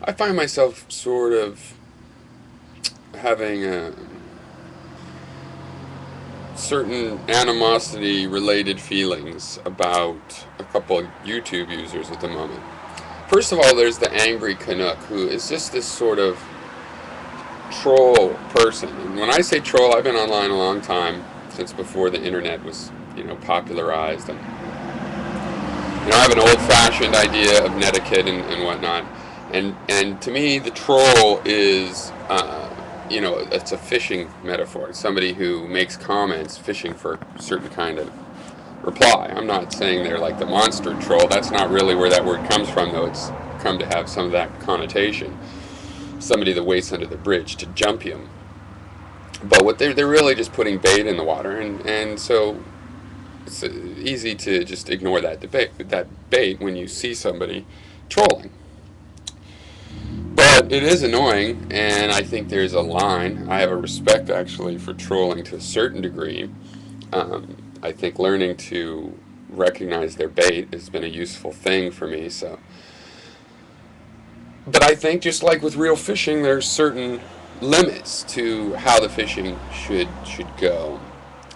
I find myself sort of having a certain animosity-related feelings about a couple of YouTube users at the moment. First of all, there's the Angry Canuck, who is just this sort of troll person. And when I say troll, I've been online a long time, since before the internet was, popularized. And I have an old-fashioned idea of netiquette and whatnot. And to me, the troll is, it's a fishing metaphor. It's somebody who makes comments fishing for a certain kind of reply. I'm not saying they're like the monster troll. That's not really where that word comes from, though. It's come to have some of that connotation. Somebody that waits under the bridge to jump you. But what they're really just putting bait in the water, and so it's easy to just ignore that bait when you see somebody trolling. But it is annoying, and I think there's a line. I have a respect, actually, for trolling to a certain degree. I think learning to recognize their bait has been a useful thing for me. But I think, just like with real fishing, there's certain limits to how the fishing should go.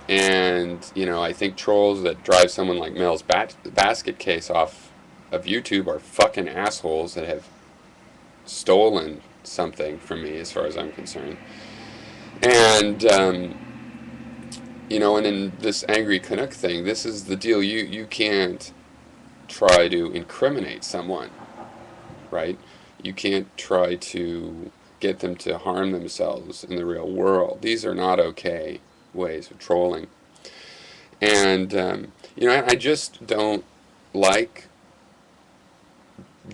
And, I think trolls that drive someone like Mel's basket case off of YouTube are fucking assholes that have stolen something from me, as far as I'm concerned. And, and in this Angry Canuck thing, this is the deal. You can't try to incriminate someone, right? You can't try to get them to harm themselves in the real world. These are not okay ways of trolling. And, I just don't like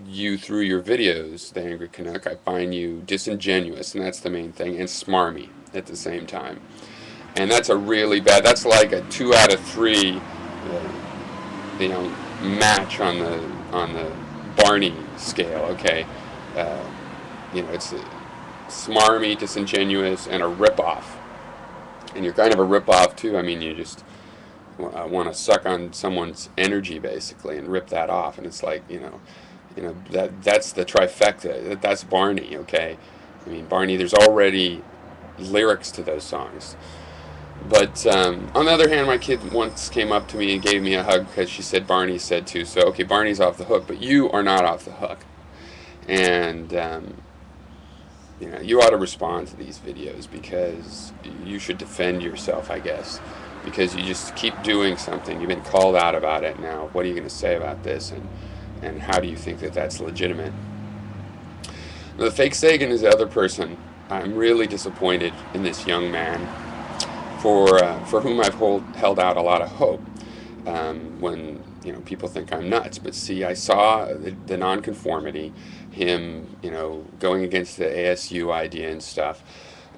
you through your videos, the Angry Canuck. I find you disingenuous, and that's the main thing, and smarmy at the same time. And that's a really bad, that's like a 2 out of 3, match on the Barney scale, okay? It's smarmy, disingenuous, and a ripoff. And you're kind of a ripoff too. I mean, you just want to suck on someone's energy basically and rip that off. And it's like, that's the trifecta. That's Barney, okay? I mean, Barney, there's already lyrics to those songs. But on the other hand, my kid once came up to me and gave me a hug because she said Barney said too. So, okay, Barney's off the hook, but you are not off the hook. And, you ought to respond to these videos because you should defend yourself, I guess. Because you just keep doing something. You've been called out about it now. What are you going to say about this? And how do you think that that's legitimate? The fakesagan is the other person. I'm really disappointed in this young man for whom I've held out a lot of hope when people think I'm nuts. But see, I saw the nonconformity, him going against the ASU idea and stuff,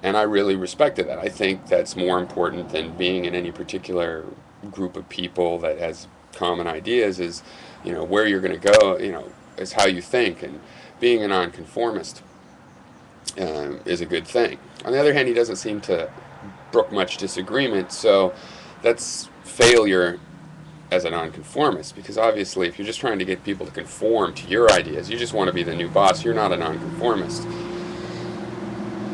and I really respected that. I think that's more important than being in any particular group of people that has common ideas. Is where you're going to go. Is how you think, and being a nonconformist is a good thing. On the other hand, he doesn't seem to brook much disagreement, so that's failure as a nonconformist, because obviously if you're just trying to get people to conform to your ideas, you just want to be the new boss, you're not a nonconformist.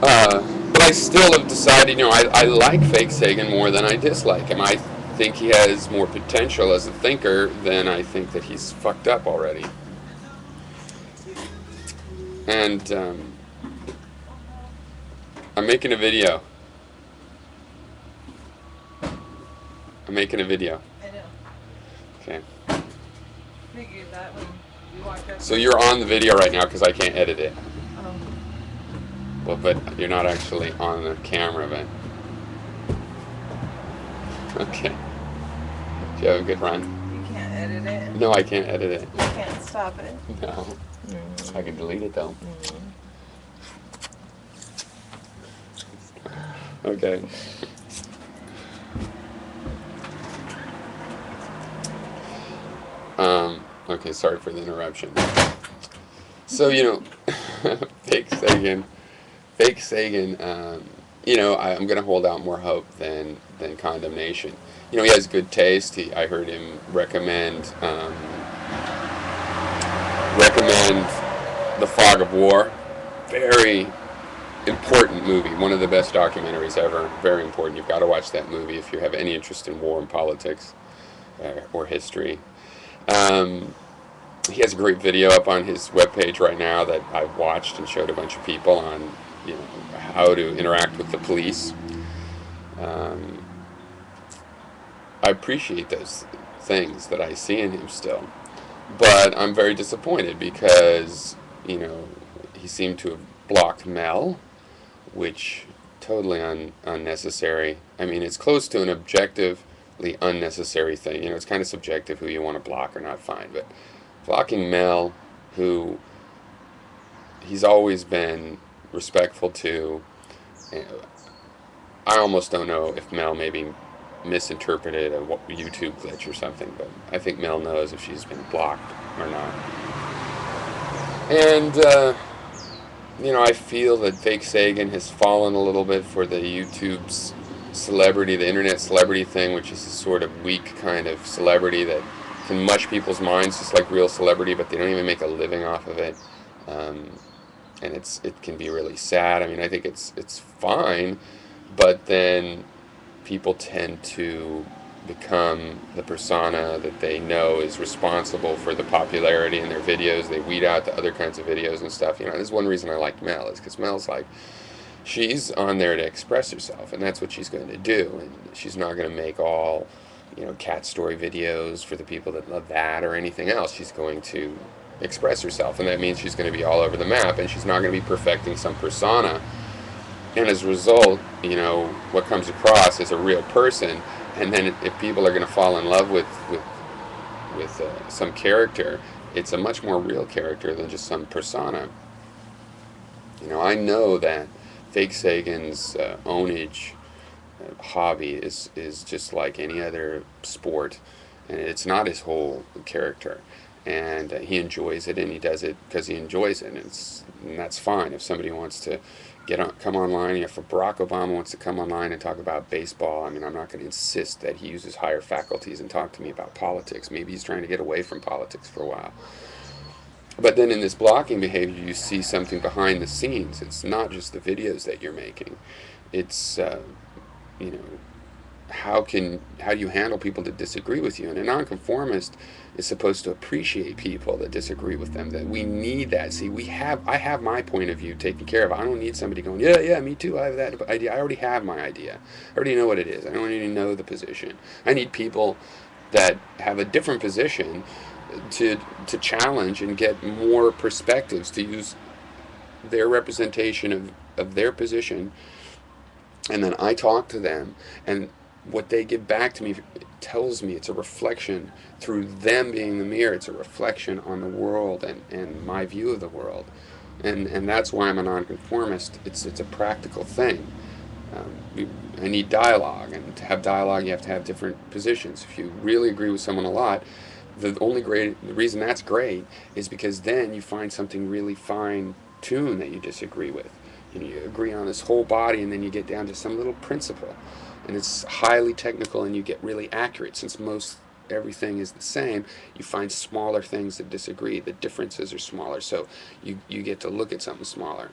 But I still have decided, I like fakesagan more than I dislike him. I think he has more potential as a thinker than I think that he's fucked up already. And I'm making a video. I'm making a video. I know. Okay. Figured that when you walked up. So you're on the video right now because I can't edit it. Oh. Well, but you're not actually on the camera, but... Okay. Do you have a good run? You can't edit it? No, I can't edit it. You can't stop it? No. I can delete it, though. Okay. Okay, sorry for the interruption. So, fakesagan, I'm going to hold out more hope than condemnation. He has good taste. I heard him recommend The Fog of War. Very important movie. One of the best documentaries ever. Very important. You've got to watch that movie if you have any interest in war and politics or history. He has a great video up on his webpage right now that I've watched and showed a bunch of people on, how to interact with the police. I appreciate those things that I see in him still, but I'm very disappointed because he seemed to have blocked Mel, which totally unnecessary. I mean, it's close to an objectively unnecessary thing. It's kind of subjective who you want to block or not, fine, but blocking Mel, who he's always been respectful to. I almost don't know if Mel maybe misinterpreted a YouTube glitch or something, but I think Mel knows if she's been blocked or not. And, I feel that Fake Sagan has fallen a little bit for the YouTube's celebrity, the internet celebrity thing, which is a sort of weak kind of celebrity that can mush people's minds just like real celebrity, but they don't even make a living off of it. And it can be really sad. I mean, I think it's fine, but then people tend to become the persona that they know is responsible for the popularity in their videos. They weed out the other kinds of videos and stuff. This is one reason I like Mel, is because Mel's like, she's on there to express herself, and that's what she's going to do. And she's not going to make all, cat story videos for the people that love that or anything else. She's going to express herself, and that means she's going to be all over the map, and she's not going to be perfecting some persona. And as a result, what comes across is a real person. And then if people are going to fall in love with some character, it's a much more real character than just some persona. I know that Fake Sagan's ownage hobby is just like any other sport, and it's not his whole character. And he enjoys it, and he does it because he enjoys it, and that's fine. If somebody wants to come online, if Barack Obama wants to come online and talk about baseball, I mean, I'm not going to insist that he uses higher faculties and talk to me about politics. Maybe he's trying to get away from politics for a while. But then in this blocking behavior, you see something behind the scenes. It's not just the videos that you're making. It's, how do you handle people that disagree with you? And a nonconformist is supposed to appreciate people that disagree with them. That we need that. See, I have my point of view taken care of. I don't need somebody going, yeah, me too. I have that idea. I already have my idea. I already know what it is. I don't even know the position. I need people that have a different position to challenge and get more perspectives, to use their representation of their position. And then I talk to them, and what they give back to me tells me it's a reflection through them being the mirror. It's a reflection on the world and my view of the world. And that's why I'm a nonconformist. It's a practical thing. I need dialogue, and to have dialogue you have to have different positions. If you really agree with someone a lot, the reason that's great is because then you find something really fine-tuned that you disagree with. You agree on this whole body, and then you get down to some little principle. And it's highly technical, and you get really accurate. Since most everything is the same, you find smaller things that disagree. The differences are smaller, so you get to look at something smaller.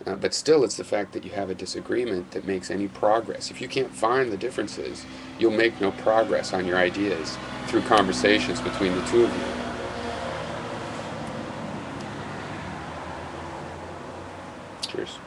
But still, it's the fact that you have a disagreement that makes any progress. If you can't find the differences, you'll make no progress on your ideas through conversations between the two of you. Cheers.